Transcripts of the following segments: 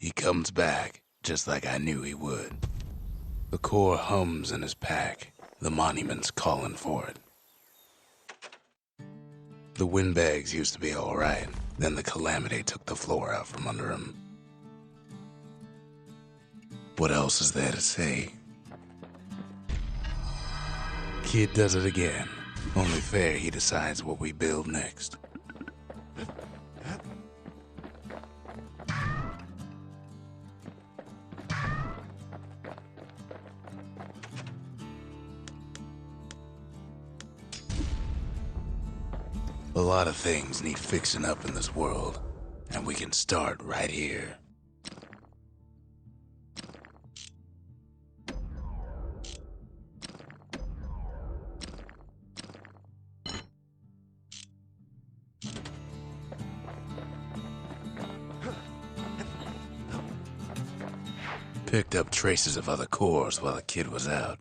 He comes back, just like I knew he would. The core hums in his pack, the monument's calling for it. The windbags used to be alright, then the calamity took the floor out from under him. What else is there to say? Kid does it again. Only fair he decides what we build next. A lot of things need fixing up in this world, and we can start right here. Picked up traces of other cores while the kid was out.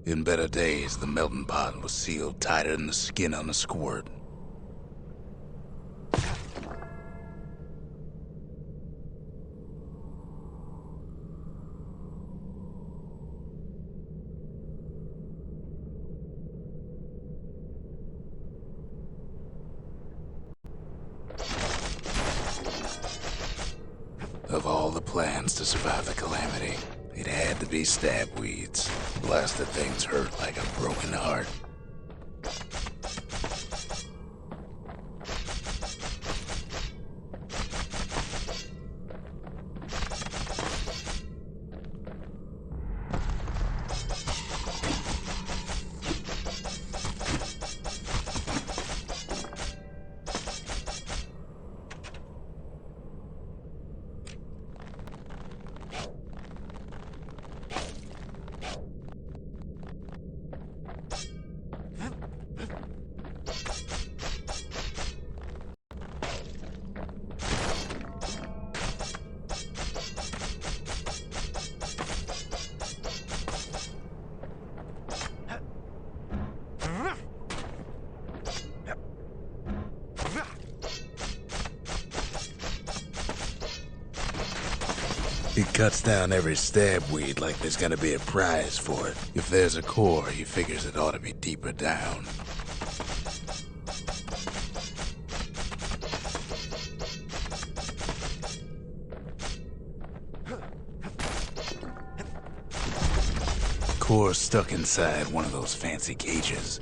In better days, the melting pot was sealed tighter than the skin on a squirt. Of all the plans to survive the calamity, it had to be stab weeds. Blasted things hurt like a broken heart. He cuts down every stab weed like there's gonna be a prize for it. If there's a core, he figures it ought to be deeper down. Core's stuck inside one of those fancy cages.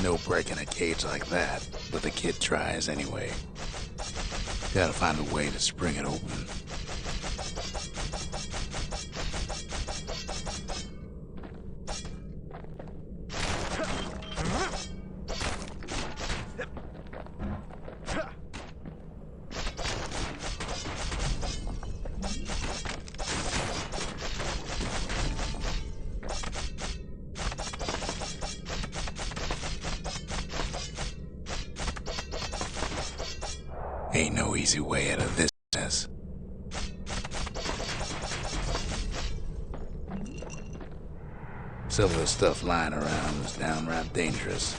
No breaking a cage like that, but the kid tries anyway. Gotta find a way to spring it open. Ain't no easy way out of this mess. Some of the stuff lying around is downright dangerous.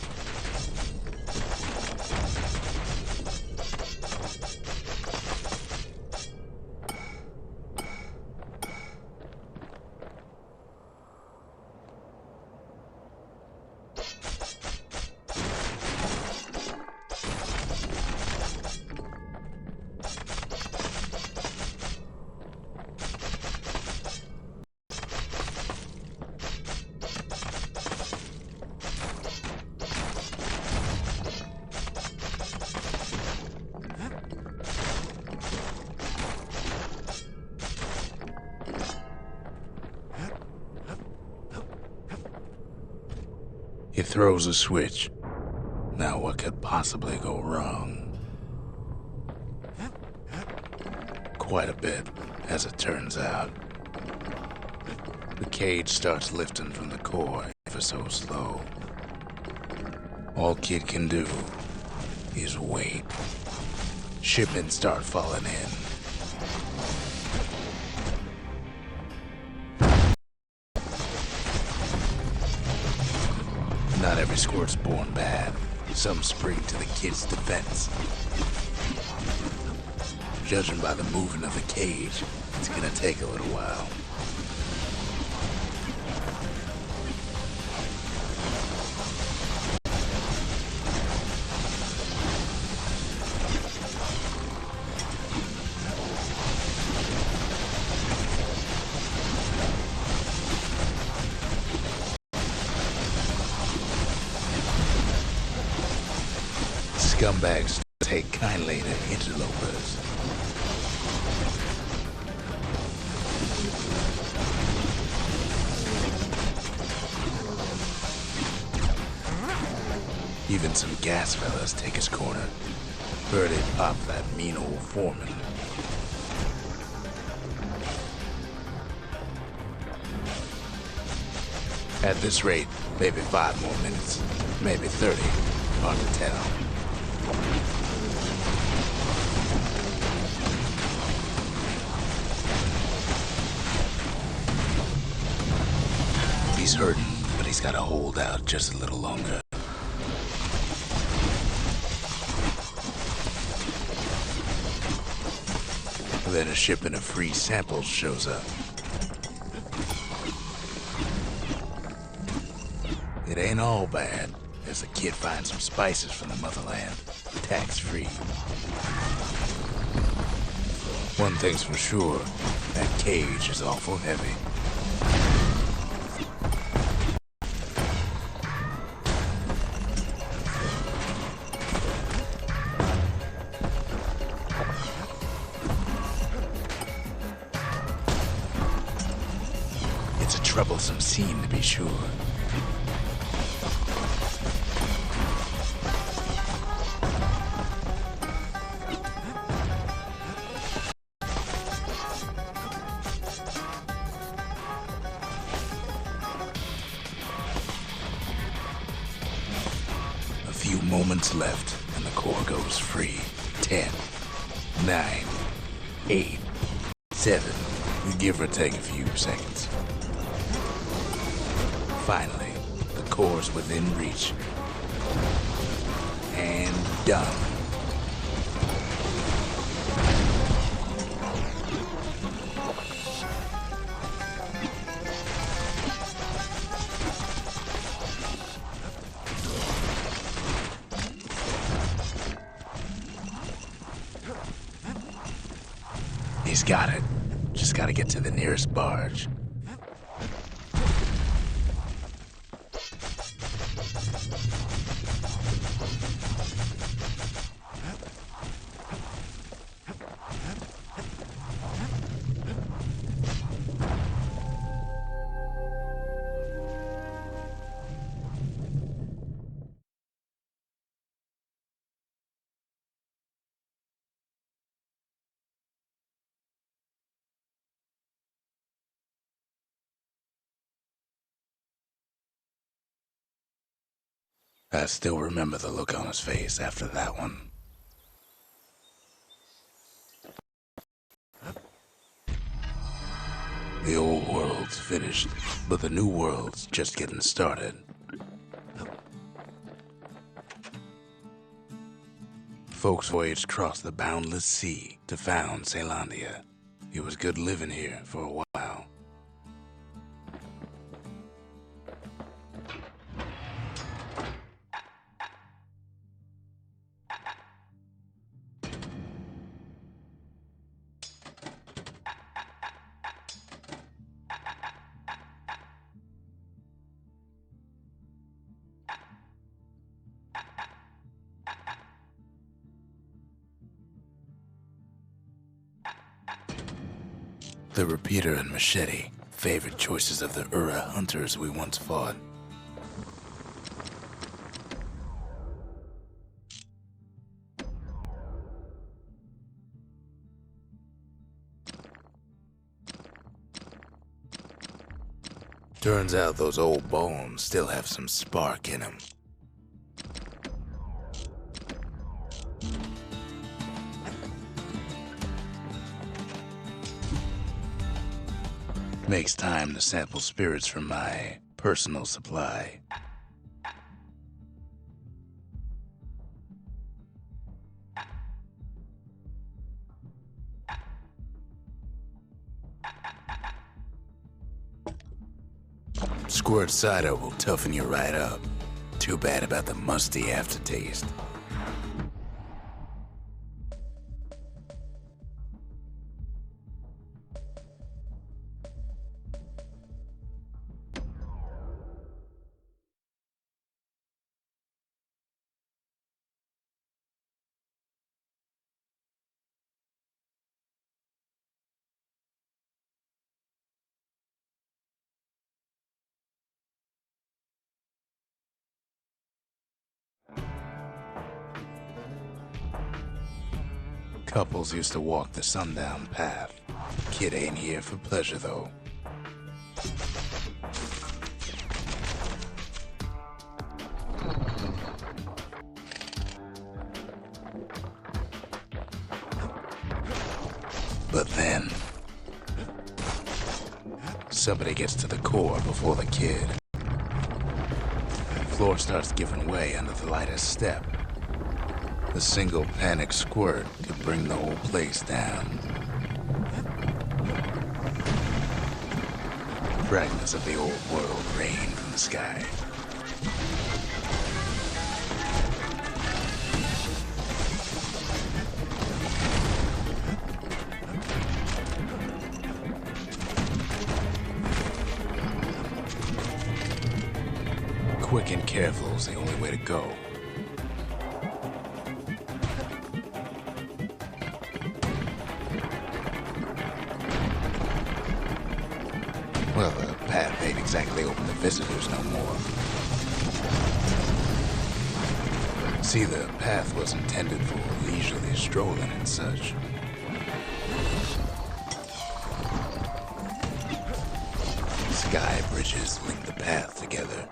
He throws a switch. Now what could possibly go wrong? Quite a bit, as it turns out. The cage starts lifting from the core ever so slow. All Kid can do is wait. Shipments start falling in. Not every squirt's born bad. Some spring to the Kid's defense. Judging by the movement of the cage, it's gonna take a little while. Scumbags take kindly to interlopers. Even some gas fellas take his corner. Heard it pop that mean old foreman. At this rate, maybe 5 more minutes, maybe 30, hard to tell. He's hurting, but he's gotta hold out just a little longer. Then a shipment of free samples shows up. It ain't all bad, as the Kid finds some spices from the motherland, tax-free. One thing's for sure, that cage is awful heavy. It's a troublesome scene, to be sure. A few moments left, and the core goes free. 10, 9, 8, 7, give or take a few seconds. Finally, the core's within reach. And done. He's got it. Just gotta get to the nearest barge. I still remember the look on his face after that one. The old world's finished, but the new world's just getting started. Folks voyaged across the boundless sea to found Celandia. It was good living here for a while. The repeater and machete, favorite choices of the Ura hunters we once fought. Turns out those old bones still have some spark in them. Makes time to sample spirits from my personal supply. Squirt cider will toughen you right up. Too bad about the musty aftertaste. Couples used to walk the sundown path. Kid ain't here for pleasure, though. But then, somebody gets to the core before the kid. The floor starts giving way under the lightest step. The single panic squirt could bring the whole place down. Fragments of the old world rain from the sky. Quick and careful is the only way to go. Well, the path ain't exactly open to visitors no more. See, the path was intended for leisurely strolling and such. Sky bridges link the path together.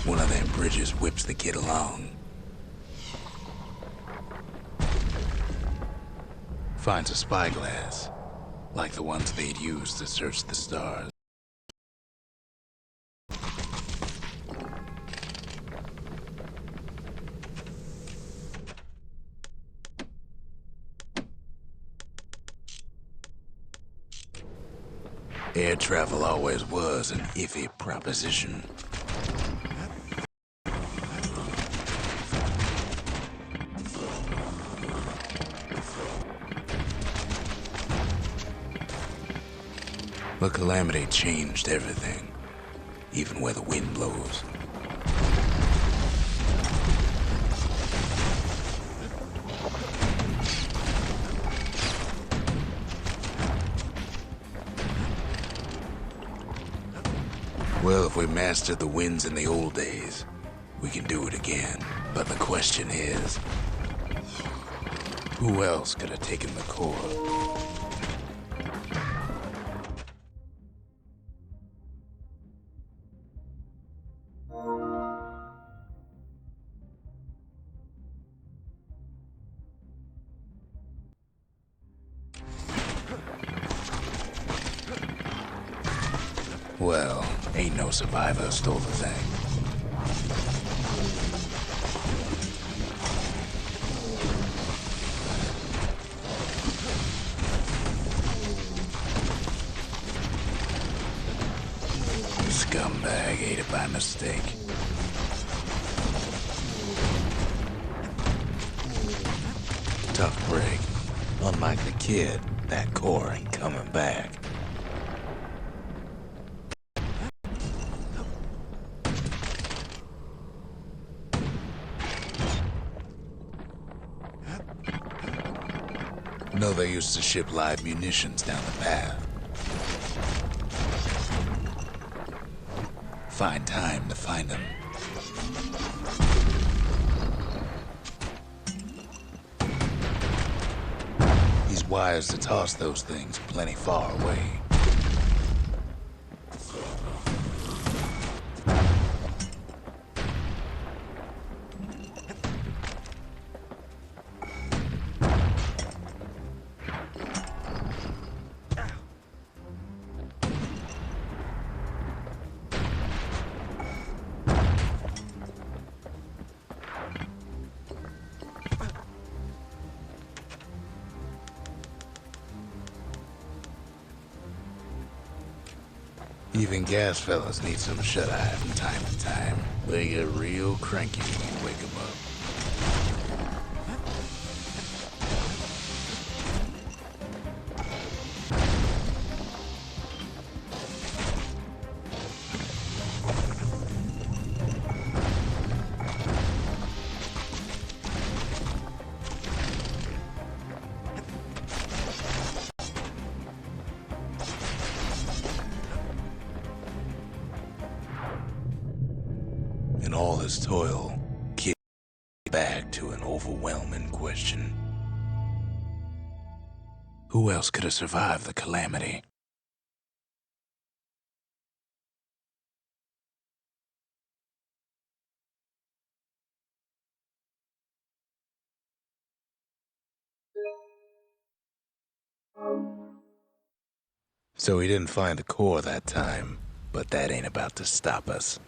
One of them bridges whips the kid along. Finds a spyglass, like the ones they'd used to search the stars. Air travel always was an iffy proposition. The calamity changed everything, even where the wind blows. Well, if we mastered the winds in the old days, we can do it again. But the question is, who else could have taken the core? Well, ain't no survivor stole the thing. Scumbag ate it by mistake. Tough break. Unlike the kid, that core ain't coming back. No, they used to ship live munitions down the path. Find time to find them. These wires to toss those things plenty far away. Even gas fellas need some shut-eye from time to time. They get real cranky when you wake them up. In all his toil, Kid back to an overwhelming question. Who else could have survived the calamity? So he didn't find the core that time, but that ain't about to stop us.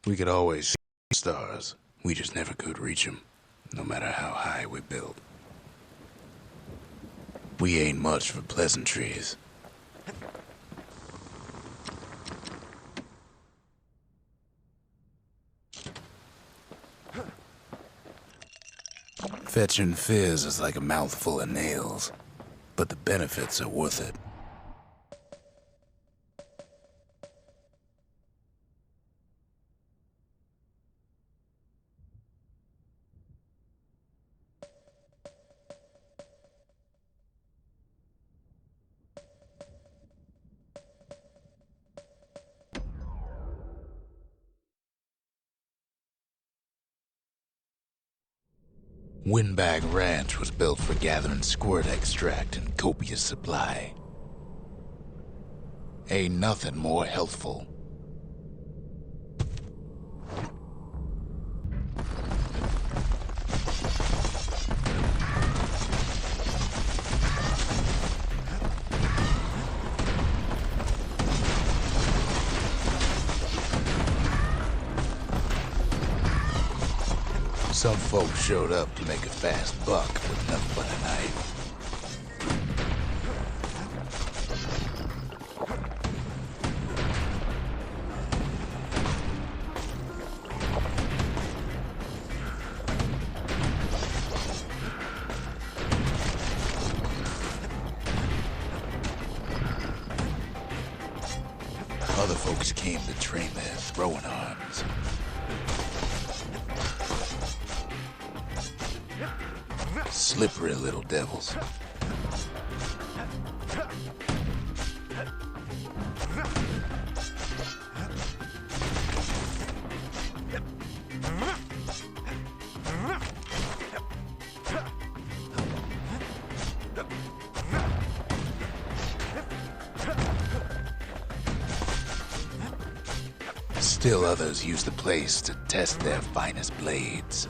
We could always see stars. We just never could reach them, no matter how high we built. We ain't much for pleasantries. Fetching fizz is like a mouthful of nails, but the benefits are worth it. Windbag Ranch was built for gathering squirt extract in copious supply. Ain't nothing more healthful. Some folks showed up to make a fast buck with nothing but a knife. Other folks came to train their throwing arms. Slippery little devils. Still others use the place to test their finest blades.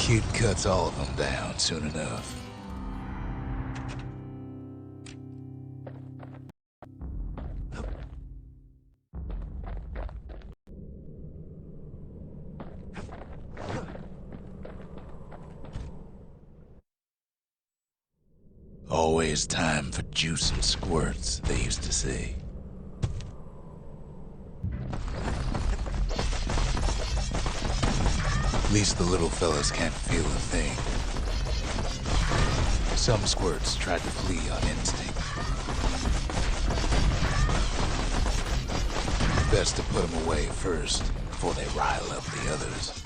Kid cuts all of them down soon enough. Always time for juice and squirts, they used to say. At least the little fellas can't feel a thing. Some squirts tried to flee on instinct. Best to put them away first before they rile up the others.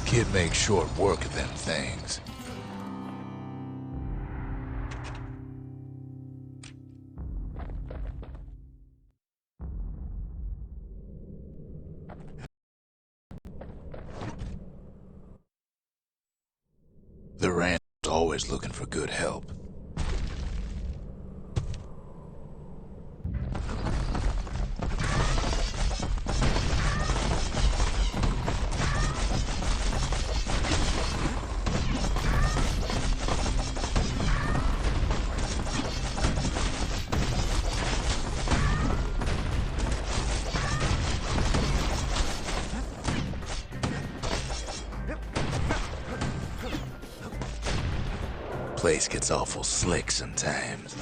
Kid makes short work of them things. The ranch is always looking for good help. Place gets awful slick sometimes.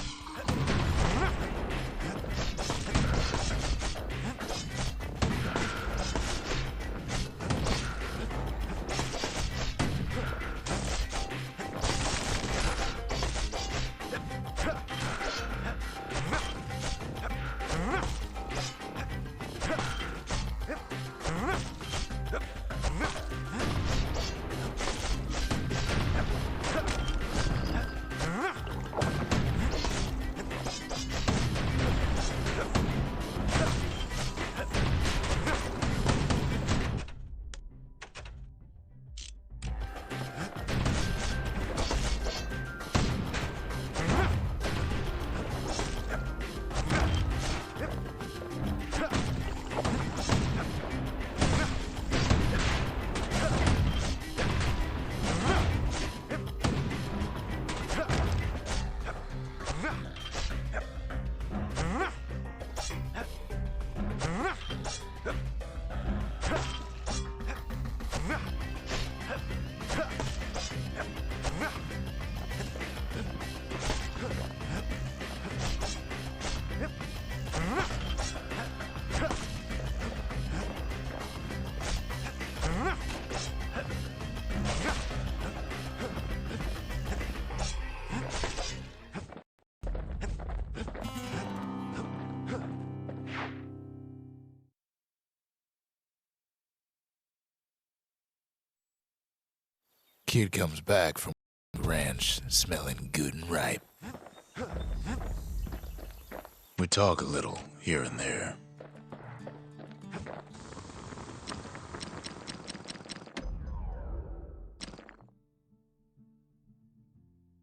Kid comes back from the ranch smelling good and ripe. We talk a little here and there.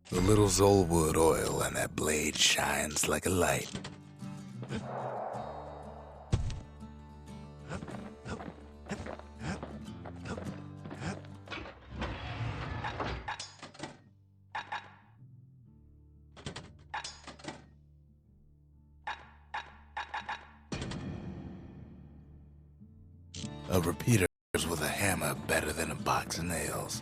The little Zolwood oil on that blade shines like a light. A repeater is with a hammer better than a box of nails.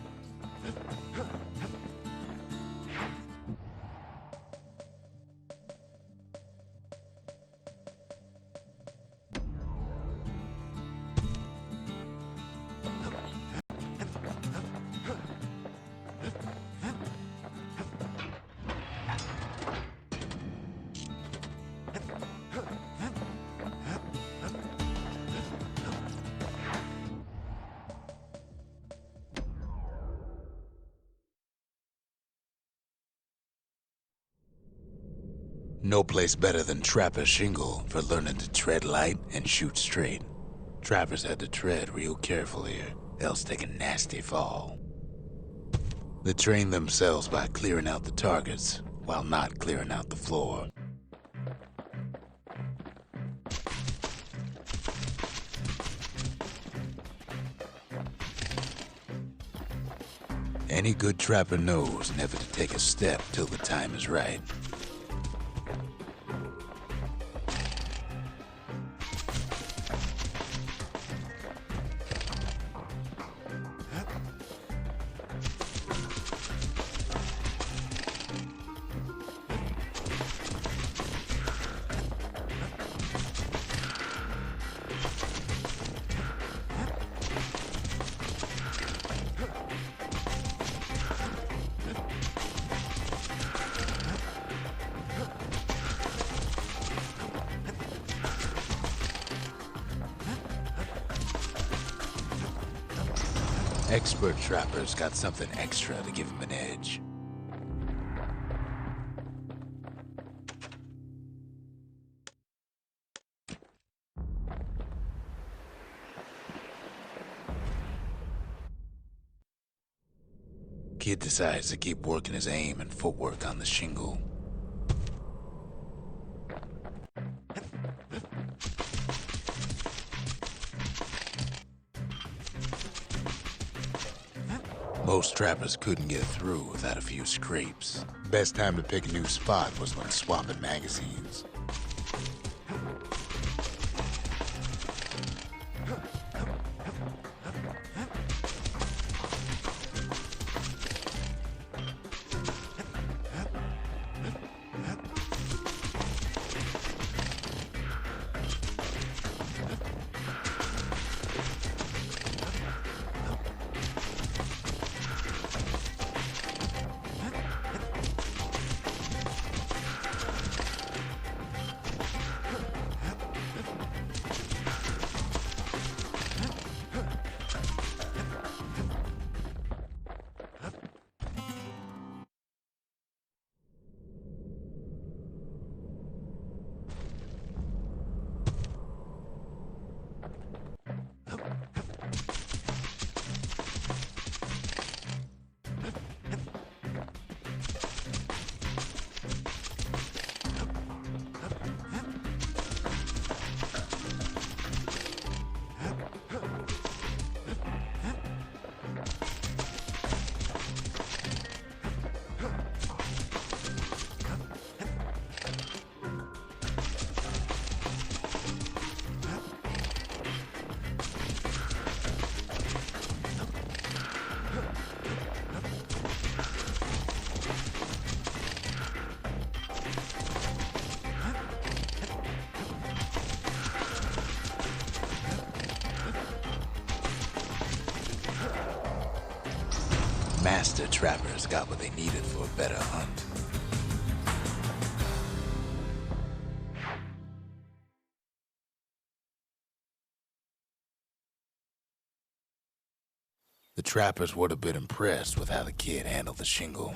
No place better than Trapper's Shingle for learning to tread light and shoot straight. Trappers had to tread real careful here, else take a nasty fall. They train themselves by clearing out the targets, while not clearing out the floor. Any good trapper knows never to take a step till the time is right. Expert trappers got something extra to give them an edge. Kid decides to keep working his aim and footwork on the shingle. Most trappers couldn't get through without a few scrapes. Best time to pick a new spot was when swapping magazines. Master trappers got what they needed for a better hunt. The trappers would have been impressed with how the kid handled the shingle.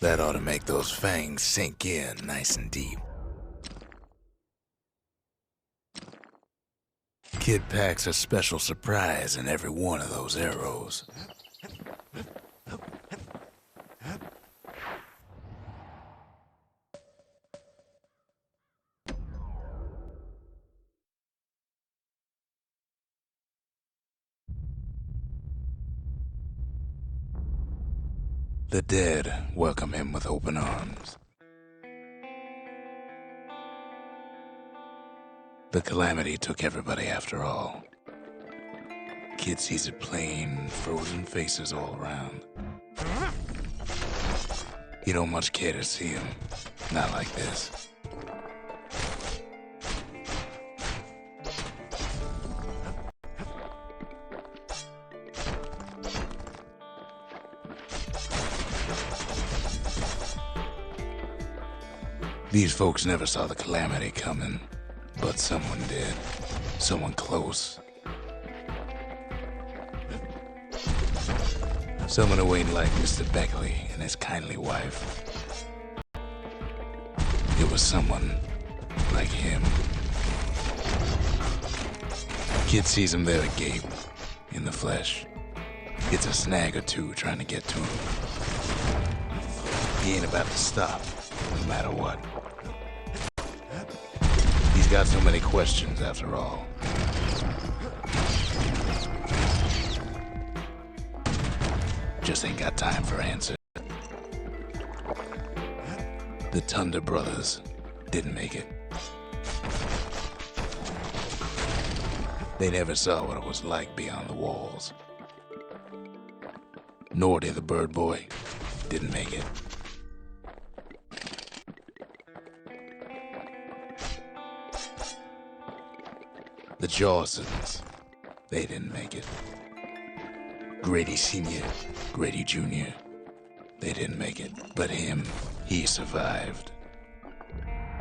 That ought to make those fangs sink in nice and deep. Kid packs a special surprise in every one of those arrows. The dead welcome him with open arms. The calamity took everybody after all. Kid sees it plain, frozen faces all around. You don't much care to see him, not like this. These folks never saw the calamity coming, but someone did. Someone close. Someone who ain't like Mr. Beckley and his kindly wife. It was someone like him. Kid sees him there agape, in the flesh. Gets a snag or two trying to get to him. He ain't about to stop, no matter what. He's got so many questions after all. Just ain't got time for answers. The Thunder brothers didn't make it. They never saw what it was like beyond the walls. Nor did the bird boy. Didn't make it. The Jawsons, they didn't make it. Grady Sr., Grady Jr., they didn't make it. But him, he survived.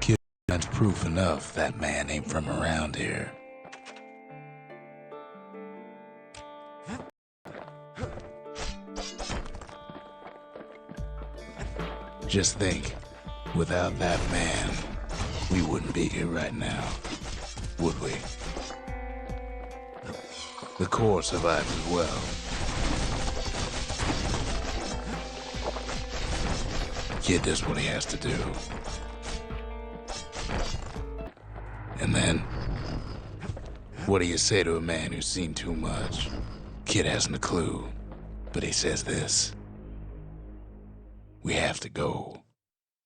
Kid, that's proof enough that man ain't from around here. Just think, without that man, we wouldn't be here right now, would we? The Corps survived as well. Kid does what he has to do. And then, what do you say to a man who's seen too much? Kid hasn't a clue, but he says this. We have to go.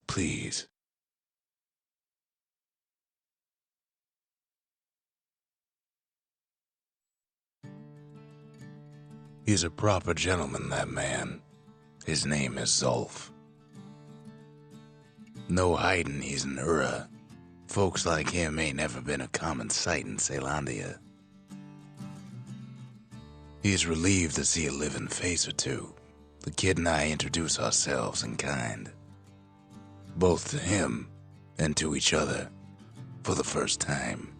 Please. He's a proper gentleman, that man. His name is Zolf. No hiding he's an Ura. Folks like him ain't never been a common sight in Ceylondia. He's relieved to see a living face or two. The kid and I introduce ourselves in kind. Both to him and to each other for the first time.